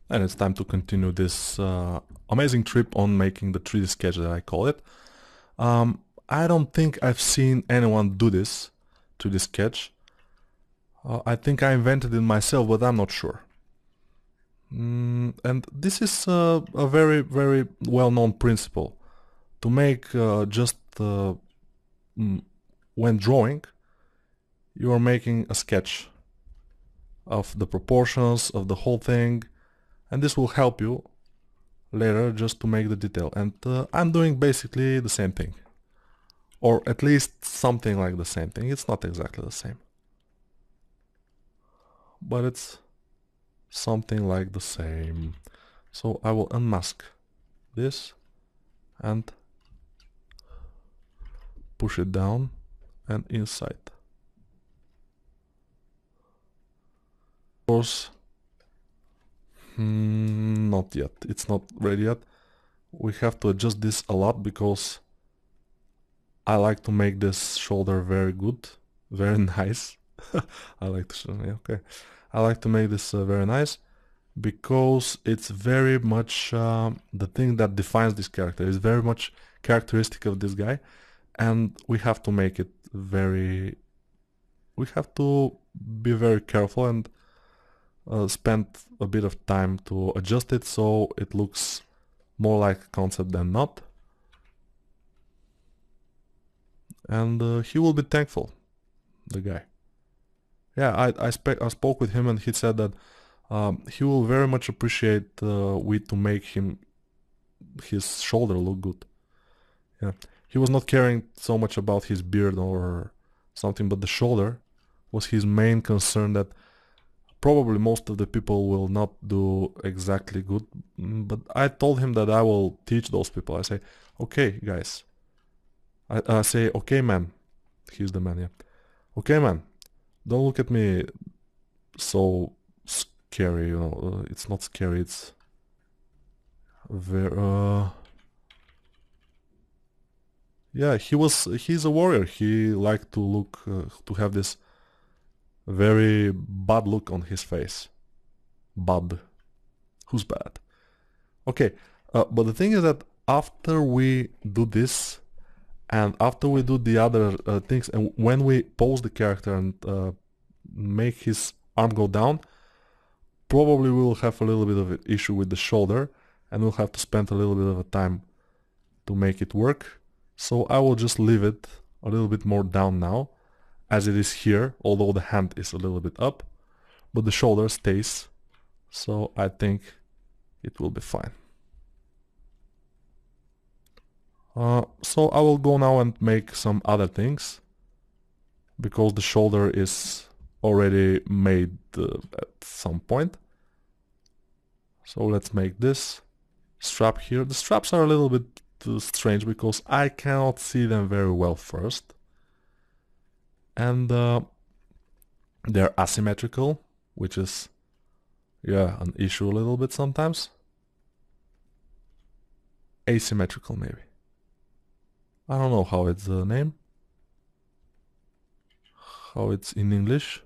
And it's time to continue this amazing trip on making the 3D sketch that I call it. I don't think I've seen anyone do this 3D sketch. I think I invented it myself, but I'm not sure. And this is a very, very well-known principle. To make just when drawing, you are making a sketch of the proportions of the whole thing, and this will help you later just to make the detail. And I'm doing basically the same thing, or at least something like the same thing. It's not exactly the same, but it's something like the same. So I will unmask this and push it down and inside. Of course, not yet. It's not ready yet. We have to adjust this a lot because I like to make this shoulder very good, very nice. I like to show, yeah, okay. I like to make this very nice because it's very much the thing that defines this character. It's very much characteristic of this guy, and we have to make it very. We have to be very careful and spend a bit of time to adjust it so it looks more like a concept than not. And he will be thankful, the guy. Yeah, I spoke with him and he said that he will very much appreciate we to make his shoulder look good. Yeah, he was not caring so much about his beard or something, but the shoulder was his main concern, that probably most of the people will not do exactly good. But I told him that I will teach those people. I say, okay guys, I say, okay man, he's the man, yeah. Okay man, don't look at me so scary, you know. It's not scary, it's very yeah, he's a warrior. He liked to look to have this very bad look on his face. Bad. Who's bad? Okay, but the thing is that after we do this and after we do the other things, and when we pose the character and make his arm go down, probably we will have a little bit of an issue with the shoulder, and we'll have to spend a little bit of a time to make it work. So I will just leave it a little bit more down now, as it is here, although the hand is a little bit up, but the shoulder stays, so I think it will be fine. So I will go now and make some other things, because the shoulder is already made at some point. So let's make this strap here. The straps are a little bit strange because I cannot see them very well first, and they're asymmetrical, which is, yeah, an issue a little bit sometimes. Asymmetrical maybe. I don't know how it's the name, how it's in English,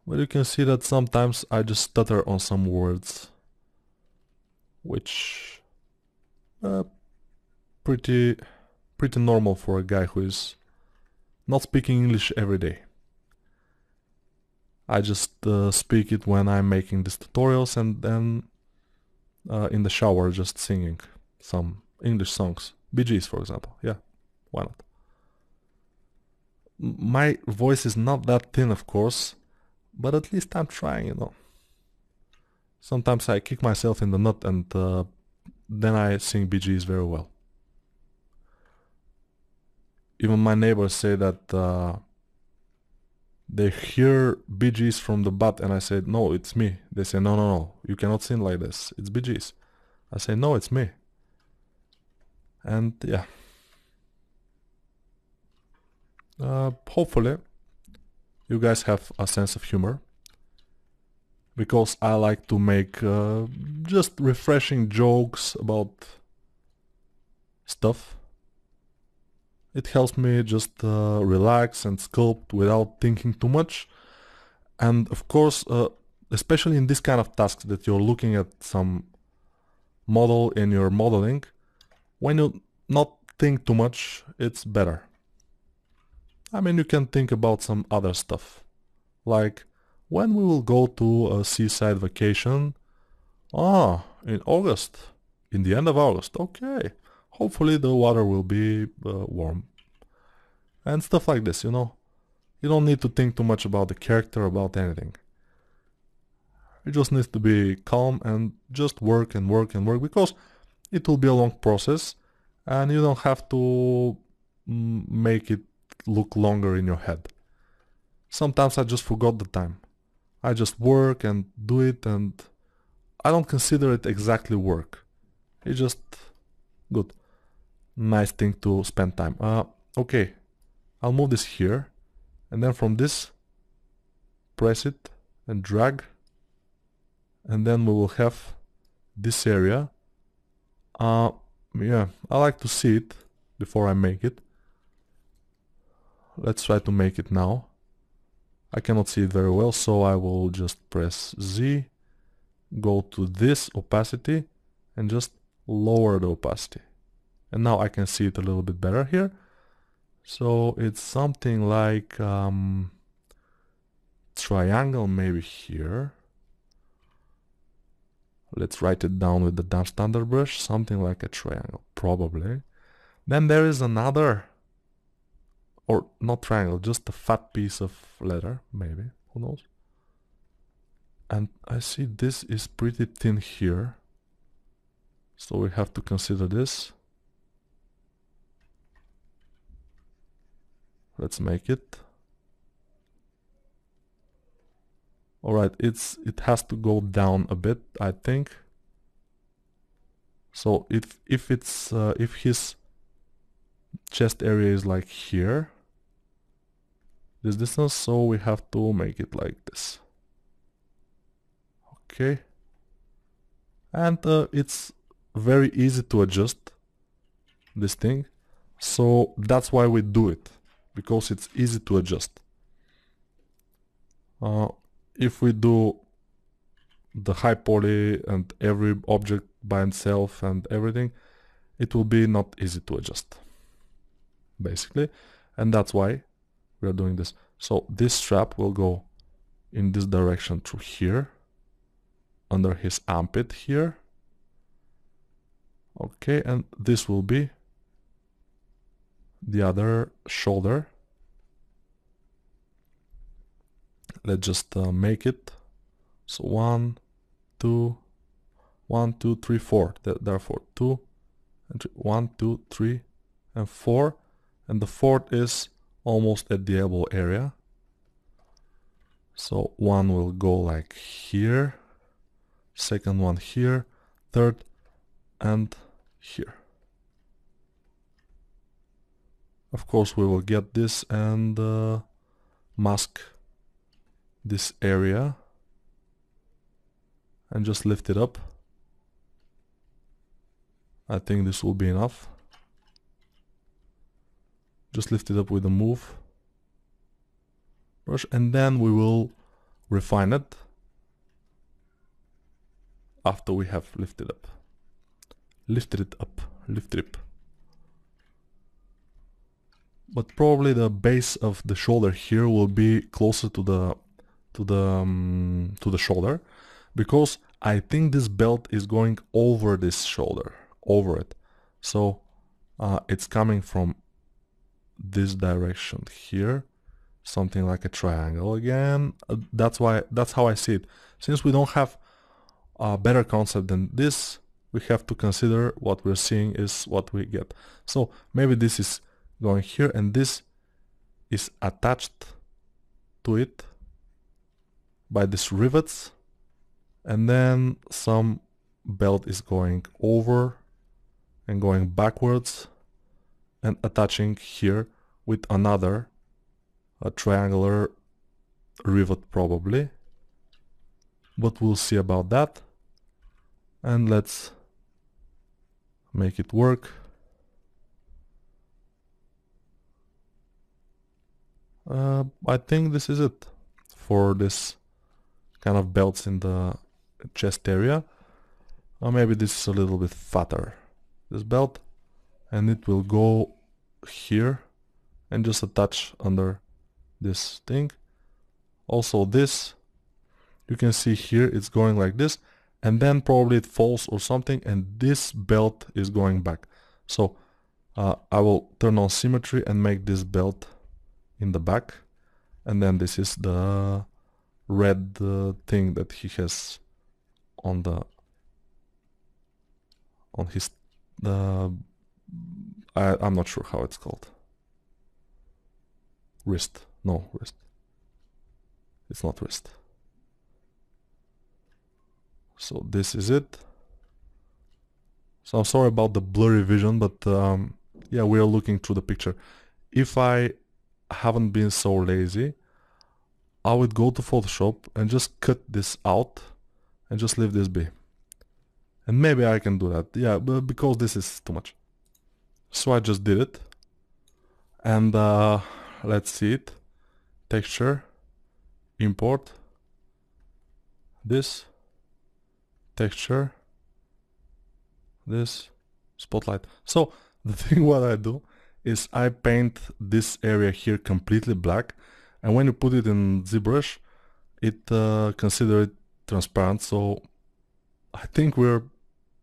but you can see that sometimes I just stutter on some words, which pretty normal for a guy who is not speaking English every day. I just speak it when I'm making these tutorials, and then in the shower just singing some English songs. Bee Gees, for example. Yeah, why not? My voice is not that thin, of course, but at least I'm trying, you know. Sometimes I kick myself in the nut, and then I sing Bee Gees very well. Even my neighbors say that they hear Bee Gees from the butt, and I said, no, it's me. They say, no, no, no, you cannot sing like this. It's Bee Gees. I say, no, it's me. And yeah. Hopefully you guys have a sense of humor, because I like to make just refreshing jokes about stuff. It helps me just relax and sculpt without thinking too much. And of course, especially in this kind of tasks that you're looking at some model in your modeling, when you not think too much, it's better. I mean, you can think about some other stuff, like when we will go to a seaside vacation. In August, in the end of August, okay. Hopefully the water will be warm. And stuff like this, you know. You don't need to think too much about the character, about anything. You just need to be calm and just work and work and work, because it will be a long process and you don't have to make it look longer in your head. Sometimes I just forgot the time. I just work and do it, and I don't consider it exactly work. It's just good. Nice thing to spend time. Okay, I'll move this here, and then from this, press it and drag, and then we will have this area. Yeah, I like to see it before I make it. Let's try to make it now. I cannot see it very well, so I will just press Z, go to this opacity, and just lower the opacity. And now I can see it a little bit better here. So it's something like triangle maybe here. Let's write it down with the damp standard brush, something like a triangle, probably. Then there is another, or not triangle, just a fat piece of letter, maybe, who knows. And I see this is pretty thin here, so we have to consider this. Let's make it. Alright, it has to go down a bit, I think. So if his chest area is like here, this distance, so we have to make it like this. Okay. And it's very easy to adjust this thing, so that's why we do it, because it's easy to adjust. If we do the high poly and every object by itself and everything, it will be not easy to adjust, basically, and that's why we are doing this. So this strap will go in this direction through here, under his armpit here. Okay, and this will be the other shoulder. Let's just make it. So 1, 2, 1, 2, 3, 4. Therefore 2 and 3, 1, 2, 3, and 4. And the fourth is almost at the elbow area. So one will go like here, second one here, third, and here. Of course we will get this and mask this area and just lift it up. I think this will be enough. Just lift it up with a move brush, and then we will refine it after we have lifted it up. But probably the base of the shoulder here will be closer to the shoulder, because I think this belt is going over this shoulder, over it. So it's coming from this direction here, something like a triangle again. That's how I see it. Since we don't have a better concept than this, we have to consider what we're seeing is what we get. So maybe this is going here and this is attached to it by these rivets, and then some belt is going over and going backwards and attaching here with another a triangular rivet probably, but we'll see about that. And let's make it work. I think this is it for this kind of belts in the chest area. Or maybe this is a little bit fatter, this belt, and it will go here and just attach under this thing. Also this, you can see here it's going like this, and then probably it falls or something, and this belt is going back. So I will turn on symmetry and make this belt in the back, and then this is the red thing that he has on his I'm not sure how it's called. Wrist. No, wrist. It's not wrist. So this is it. So I'm sorry about the blurry vision, but yeah, we are looking through the picture. If I haven't been so lazy, I would go to Photoshop and just cut this out and just leave this be. And maybe I can do that, yeah, but because this is too much. So I just did it. And let's see it. Texture, import, this, texture, this, spotlight. So the thing what I do is I paint this area here completely black, and when you put it in ZBrush, it consider it transparent. So I think we're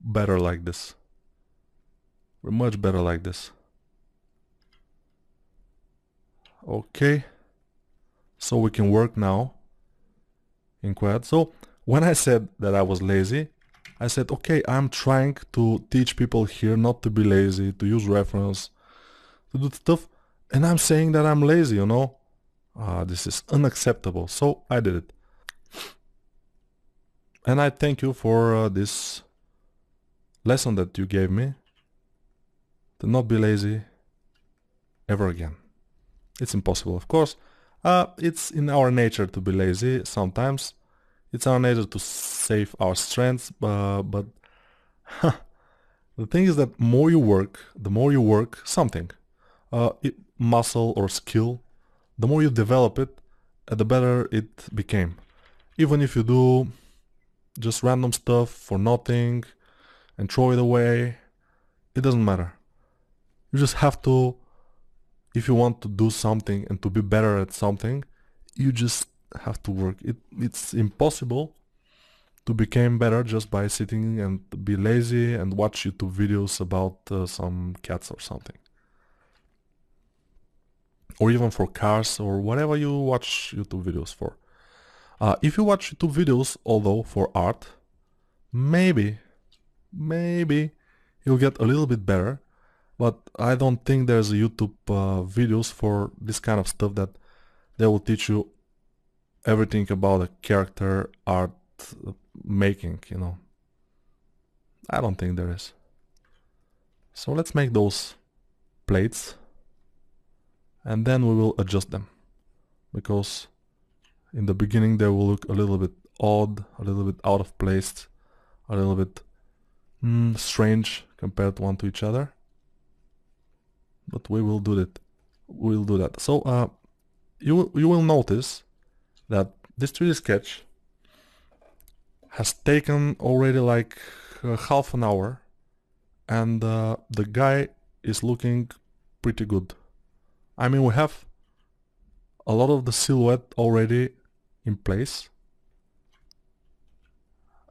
better like this. We're much better like this. Okay, so we can work now in Quad. So when I said that I was lazy, I said, okay, I'm trying to teach people here not to be lazy, to use reference, to do stuff, and I'm saying that I'm lazy, you know? This is unacceptable. So I did it. And I thank you for this lesson that you gave me, to not be lazy ever again. It's impossible, of course. It's in our nature to be lazy sometimes. It's our nature to save our strengths, but the thing is that the more you work something, muscle or skill, the more you develop it, the better it became. Even if you do just random stuff for nothing and throw it away, it doesn't matter. You just have to, if you want to do something and to be better at something, you just have to work. It's impossible to become better just by sitting and be lazy and watch YouTube videos about some cats or something. Or even for cars or whatever you watch YouTube videos for. If you watch YouTube videos, although for art, maybe you'll get a little bit better, but I don't think there's YouTube videos for this kind of stuff that they will teach you everything about a character art making, you know. I don't think there is. So let's make those plates, and then we will adjust them, because in the beginning they will look a little bit odd, a little bit out of place, a little bit strange compared one to each other. But we will do that. We'll do that. So you will notice that this 3D sketch has taken already like half an hour, and the guy is looking pretty good. I mean, we have a lot of the silhouette already in place,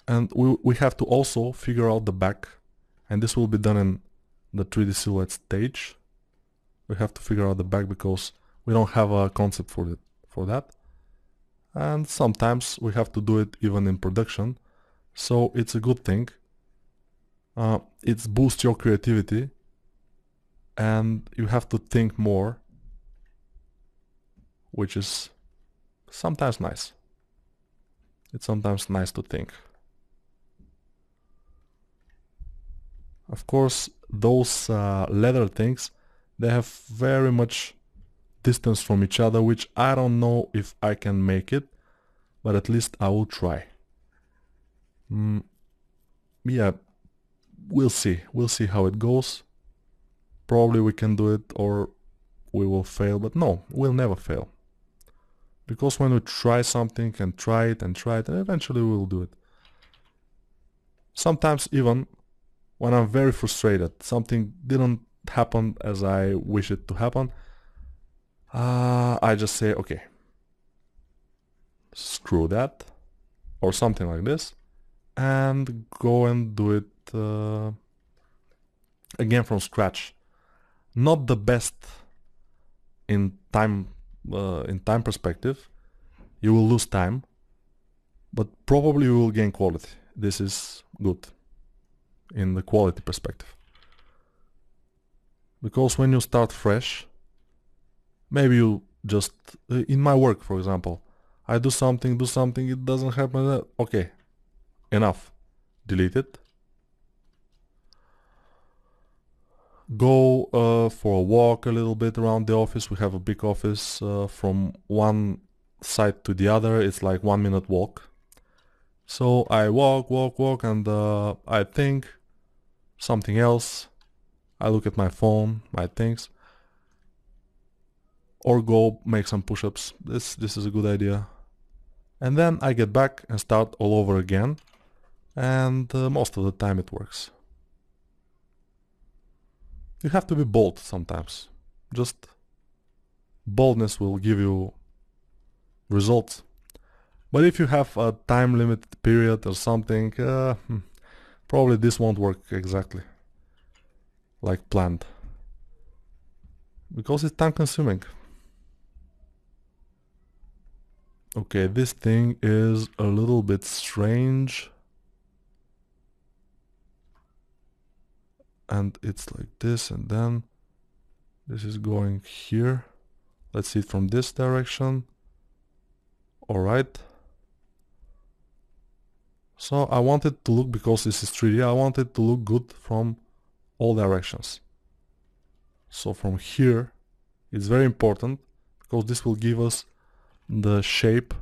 and we have to also figure out the back, and this will be done in the 3D silhouette stage. We have to figure out the back because we don't have a concept for that, and sometimes we have to do it even in production, so it's a good thing. It boosts your creativity, and you have to think more, which is sometimes nice. It's sometimes nice to think. Of course, those leather things, they have very much distance from each other, which I don't know if I can make it, but at least I will try. Yeah, we'll see. We'll see how it goes. Probably we can do it or we will fail, but no, we'll never fail. Because when we try something and try it and try it, and eventually we will do it. Sometimes even when I'm very frustrated, something didn't happen as I wish it to happen, I just say, okay, screw that, or something like this, and go and do it again from scratch. Not the best in time perspective. You will lose time, but probably you will gain quality. This is good in the quality perspective. Because when you start fresh, maybe you just, in my work for example, I do something, it doesn't happen, okay, enough, delete it, go for a walk a little bit around the office. We have a big office, from one side to the other it's like 1 minute walk. So I walk, and I think something else. I look at my phone, my things, or go make some push-ups. This is a good idea. And then I get back and start all over again, and most of the time it works. You have to be bold sometimes. Just boldness will give you results. But if you have a time limit period or something, probably this won't work exactly like planned, because it's time consuming. Okay, this thing is a little bit strange, and it's like this, and then this is going here. Let's see it from this direction. Alright. So I want it to look, because this is 3D, I want it to look good from all directions. So from here it's very important, because this will give us the shape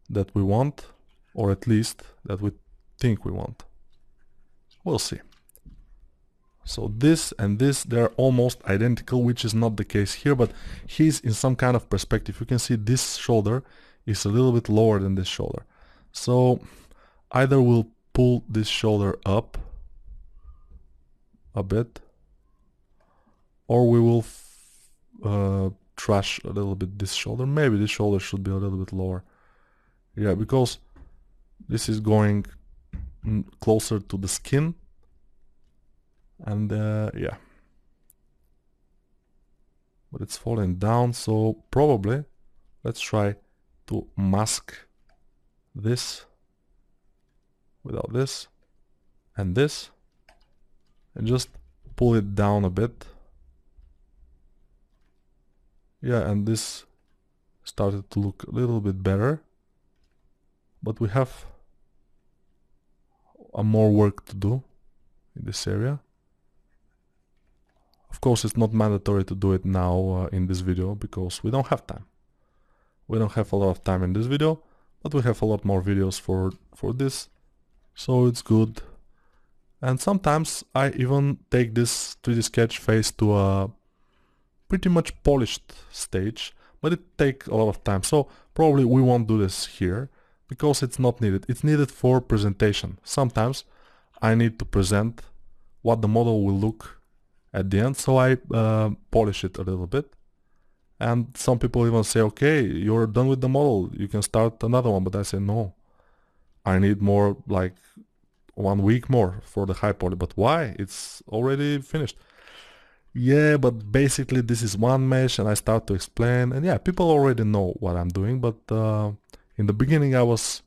that we want, or at least that we think we want. We'll see. So this and this, they're almost identical, which is not the case here, but he's in some kind of perspective. You can see this shoulder is a little bit lower than this shoulder. So either we'll pull this shoulder up a bit, or we will trash a little bit this shoulder. Maybe this shoulder should be a little bit lower. Yeah, because this is going closer to the skin. And yeah, but it's falling down, so probably let's try to mask this without this and this, and just pull it down a bit. Yeah, and this started to look a little bit better, but we have more work to do in this area. Of course, it's not mandatory to do it now in this video, because we don't have time. We don't have a lot of time in this video, but we have a lot more videos for this, so it's good. And sometimes I even take this 3D sketch phase to a pretty much polished stage, but it takes a lot of time. So probably we won't do this here, because it's not needed. It's needed for presentation. Sometimes I need to present what the model will look at the end, so I polish it a little bit. And some people even say, okay, you're done with the model, you can start another one. But I say, no, I need more, like 1 week more for the high poly. But why? It's already finished. Yeah, but basically this is one mesh, and I start to explain, and yeah, people already know what I'm doing. But in the beginning I was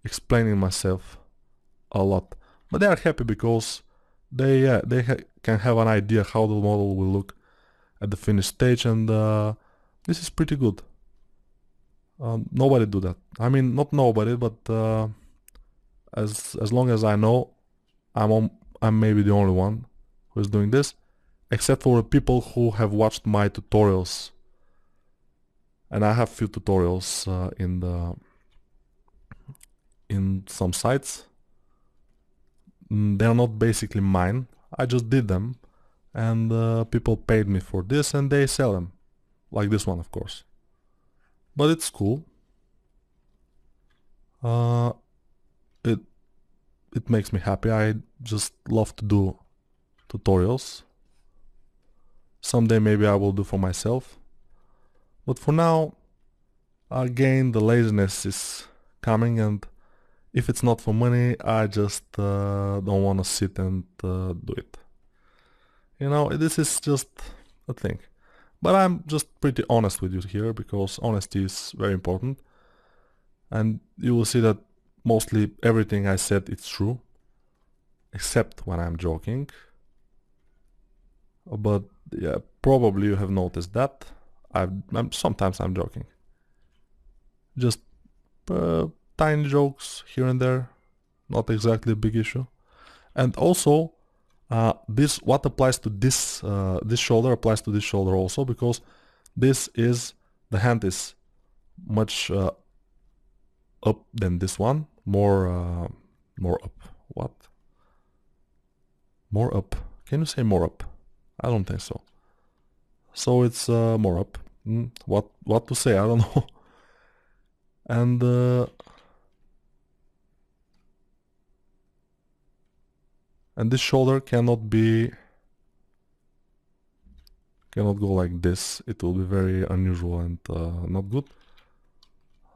explaining myself a lot. But they are happy, because they can have an idea how the model will look at the finished stage, and this is pretty good. Nobody do that. I mean, not nobody, but as long as I know, I'm maybe the only one who is doing this, except for the people who have watched my tutorials. And I have few tutorials in some sites. They're not basically mine. I just did them, and people paid me for this, and they sell them, like this one, of course. but it's cool. Uh, it it makes me happy. I just love to do tutorials. Someday maybe I will do for myself. But for now, again, the laziness is coming, and if it's not for money, I just don't want to sit and do it. You know, this is just a thing. But I'm just pretty honest with you here, because honesty is very important. And you will see that mostly everything I said is true, except when I'm joking. But yeah, probably you have noticed that. Sometimes I'm joking. Just tiny jokes here and there, not exactly a big issue. And also, this what applies to this shoulder applies to this shoulder also, because the hand is much up than this one, more up. What? More up? Can you say more up? I don't think so. So it's more up. What to say? I don't know. And this shoulder cannot go like this. It will be very unusual and not good.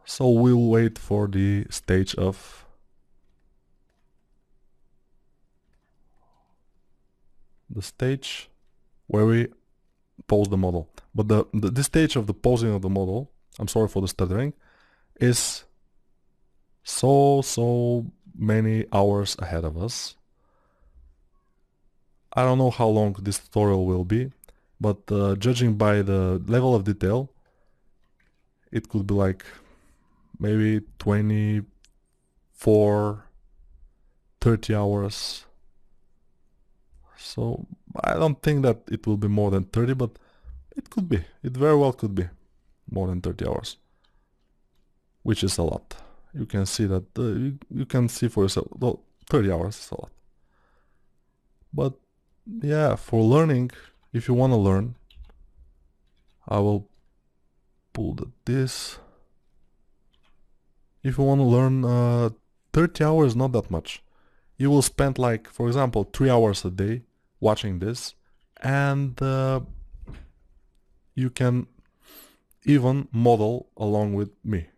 So we'll wait for the stage of where we pose the model. But the stage of the posing of the model, I'm sorry for the stuttering, is so many hours ahead of us. I don't know how long this tutorial will be, but judging by the level of detail, it could be like maybe 24, 30 hours. So I don't think that it will be more than 30, but it could be. It very well could be more than 30 hours, which is a lot. You can see that, you can see for yourself, well, 30 hours is a lot. But yeah, for learning, if you want to learn, I will pull this. If you want to learn, 30 hours is not that much. You will spend, like, for example, 3 hours a day watching this, and you can even model along with me,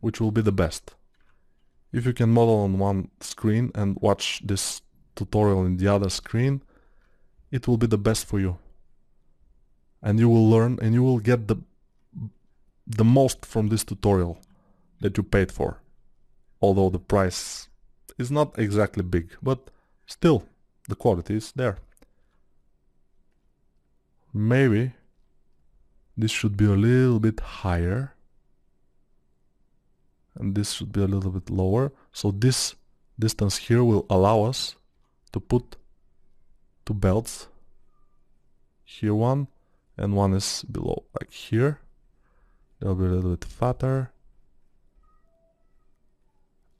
which will be the best. If you can model on one screen and watch this tutorial in the other screen, it will be the best for you. And you will learn, and you will get the most from this tutorial that you paid for. Although the price is not exactly big, but still, the quality is there. Maybe this should be a little bit higher, and this should be a little bit lower. So this distance here will allow us to put two belts. Here one, and one is below, like here. They'll be a little bit fatter.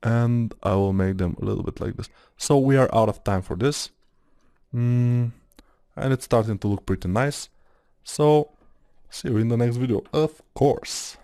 And I will make them a little bit like this. So we are out of time for this. And it's starting to look pretty nice. So see you in the next video, of course.